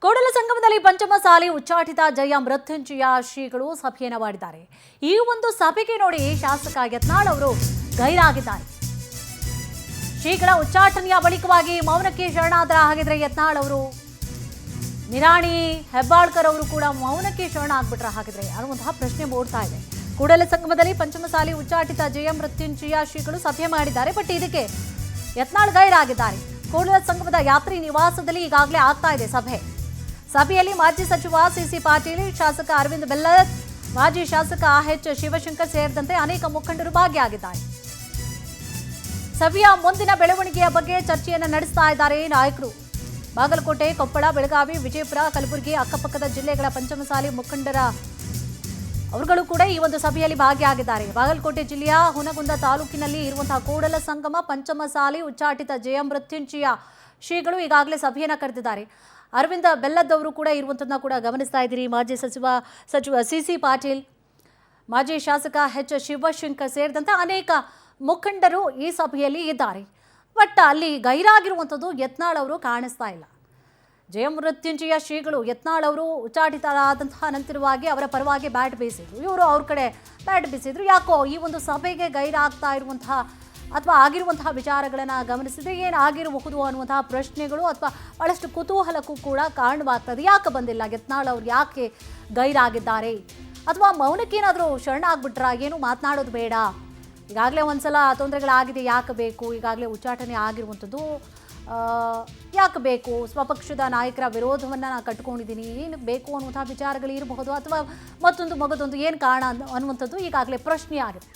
ಕೂಡಲ ಸಂಗಮದಲ್ಲಿ ಪಂಚಮಸಾಲಿ ಉಚ್ಚಾಟಿತ ಜಯ ಮೃತ್ಯುಂಜಯ ಶ್ರೀಗಳು ಸಭೆಯನ್ನು ಮಾಡಿದ್ದಾರೆ. ಈ ಒಂದು ಸಭೆಗೆ ನೋಡಿ ಶಾಸಕ ಯತ್ನಾಳ್ ಅವರು ಗೈರಾಗಿದ್ದಾರೆ. ಶ್ರೀಗಳ ಉಚ್ಚಾಟನೆಯ ಬಳಿಕವಾಗಿ ಮೌನಕ್ಕೆ ಶರಣಾದ್ರ. ಹಾಗಿದ್ರೆ ಯತ್ನಾಳ್ ಅವರು, ನಿರಾಣಿ ಹೆಬ್ಬಾಳ್ಕರ್ ಅವರು ಕೂಡ ಮೌನಕ್ಕೆ ಶರಣ ಆಗ್ಬಿಟ್ರ ಹಾಗಿದ್ರೆ ಅನ್ನುವಂತಹ ಪ್ರಶ್ನೆ ಮೂಡ್ತಾ ಇದೆ. ಕೂಡಲ ಸಂಗಮದಲ್ಲಿ ಪಂಚಮಸಾಲಿ ಉಚ್ಚಾಟಿತ ಜಯ ಮೃತ್ಯುಂಜಯ ಶ್ರೀಗಳು ಸಭೆ ಮಾಡಿದ್ದಾರೆ. ಬಟ್ ಇದಕ್ಕೆ ಯತ್ನಾಳ್ ಗೈರಾಗಿದ್ದಾರೆ. ಕೂಡಲ ಸಂಗಮದ ಯಾತ್ರಿ ನಿವಾಸದಲ್ಲಿ ಈಗಾಗಲೇ ಆಗ್ತಾ ಇದೆ ಸಭೆಯಲ್ಲಿ ಮಾಜಿ ಸಚಿವ ಸಿಸಿ ಪಾಟೀಲ್, ಶಾಸಕ ಅರವಿಂದ್ ಬೆಲ್ಲದ್, ಮಾಜಿ ಶಾಸಕ ಎಚ್ ಶಿವಶಂಕರ್ ಸೇರಿದಂತೆ ಅನೇಕ ಮುಖಂಡರು ಭಾಗಿಯಾಗಿದ್ದಾರೆ. ಸಭೆಯ ಮುಂದಿನ ಬೆಳವಣಿಗೆಯ ಬಗ್ಗೆ ಚರ್ಚೆಯನ್ನು ನಡೆಸ್ತಾ ಇದ್ದಾರೆ ನಾಯಕರು. ಬಾಗಲಕೋಟೆ, ಕೊಪ್ಪಳ, ಬೆಳಗಾವಿ, ವಿಜಯಪುರ, ಕಲಬುರಗಿ, ಅಕ್ಕಪಕ್ಕದ ಜಿಲ್ಲೆಗಳ ಪಂಚಮಸಾಲಿ ಮುಖಂಡರ ಅವರುಗಳು ಕೂಡ ಈ ಒಂದು ಸಭೆಯಲ್ಲಿ ಭಾಗಿಯಾಗಿದ್ದಾರೆ. ಬಾಗಲಕೋಟೆ ಜಿಲ್ಲೆಯ ಹುನಗುಂದ ತಾಲೂಕಿನಲ್ಲಿ ಇರುವಂತಹ ಕೂಡಲ ಸಂಗಮ ಪಂಚಮಸಾಲಿ ಉಚ್ಚಾಟಿತ ಜಯ ಮೃತ್ಯುಂಜಯ ಶ್ರೀಗಳು ಈಗಾಗಲೇ ಸಭೆಯನ್ನು ಕರೆದಿದ್ದಾರೆ. ಅರವಿಂದ ಬೆಲ್ಲದ್ ಅವರು ಕೂಡ ಇರುವಂಥದ್ದನ್ನ ಕೂಡ ಗಮನಿಸ್ತಾ ಇದ್ದೀರಿ. ಮಾಜಿ ಸಚಿವ ಸಿಸಿ ಪಾಟೀಲ್, ಮಾಜಿ ಶಾಸಕ ಎಚ್ ಶಿವಶಂಕರ್ ಸೇರಿದಂತೆ ಅನೇಕ ಮುಖಂಡರು ಈ ಸಭೆಯಲ್ಲಿ ಇದ್ದಾರೆ. ಬಟ್ ಅಲ್ಲಿ ಗೈರಾಗಿರುವಂಥದ್ದು ಯತ್ನಾಳ್ ಅವರು ಕಾಣಿಸ್ತಾ ಇಲ್ಲ. ಜಯ ಮೃತ್ಯುಂಜಯ ಶ್ರೀಗಳು ಯತ್ನಾಳ್ ಅವರು ಉಚ್ಚಾಟಿತರಾದಂತಹ ನಂತರವಾಗಿ ಅವರ ಪರವಾಗಿ ಬ್ಯಾಟ್ ಬೀಸಿದ್ರು, ಇವರು ಅವ್ರ ಕಡೆ ಬ್ಯಾಟ್ ಬೀಸಿದ್ರು. ಯಾಕೋ ಈ ಒಂದು ಸಭೆಗೆ ಗೈರಾಗ್ತಾ ಇರುವಂತಹ ಅಥವಾ ಆಗಿರುವಂತಹ ವಿಚಾರಗಳನ್ನು ಗಮನಿಸಿದ್ರೆ ಏನಾಗಿರಬಹುದು ಅನ್ನುವಂತಹ ಪ್ರಶ್ನೆಗಳು ಅಥವಾ ಬಹಳಷ್ಟು ಕುತೂಹಲಕ್ಕೂ ಕೂಡ ಕಾರಣವಾಗ್ತದೆ. ಯಾಕೆ ಬಂದಿಲ್ಲ ಯತ್ನಾಳ್ ಅವರು, ಯಾಕೆ ಗೈರಾಗಿದ್ದಾರೆ, ಅಥವಾ ಮೌನಕ್ಕೇನಾದರೂ ಶರಣ ಆಗ್ಬಿಟ್ರ, ಏನು ಮಾತನಾಡೋದು ಬೇಡ, ಈಗಾಗಲೇ ಒಂದ್ಸಲ ತೊಂದರೆಗಳಾಗಿದೆ, ಯಾಕೆ ಬೇಕು, ಈಗಾಗಲೇ ಉಚ್ಚಾಟನೆ ಆಗಿರುವಂಥದ್ದು ಯಾಕೆ ಬೇಕು, ಸ್ವಪಕ್ಷದ ನಾಯಕರ ವಿರೋಧವನ್ನು ನಾನು ಕಟ್ಕೊಂಡಿದ್ದೀನಿ, ಏನು ಬೇಕು ಅನ್ನುವಂಥ ವಿಚಾರಗಳು ಇರಬಹುದು, ಅಥವಾ ಮತ್ತೊಂದು ಮಗದೊಂದು ಏನು ಕಾರಣ ಅನ್ನುವಂಥದ್ದು ಈಗಾಗಲೇ ಪ್ರಶ್ನೆ ಆಗಿದೆ.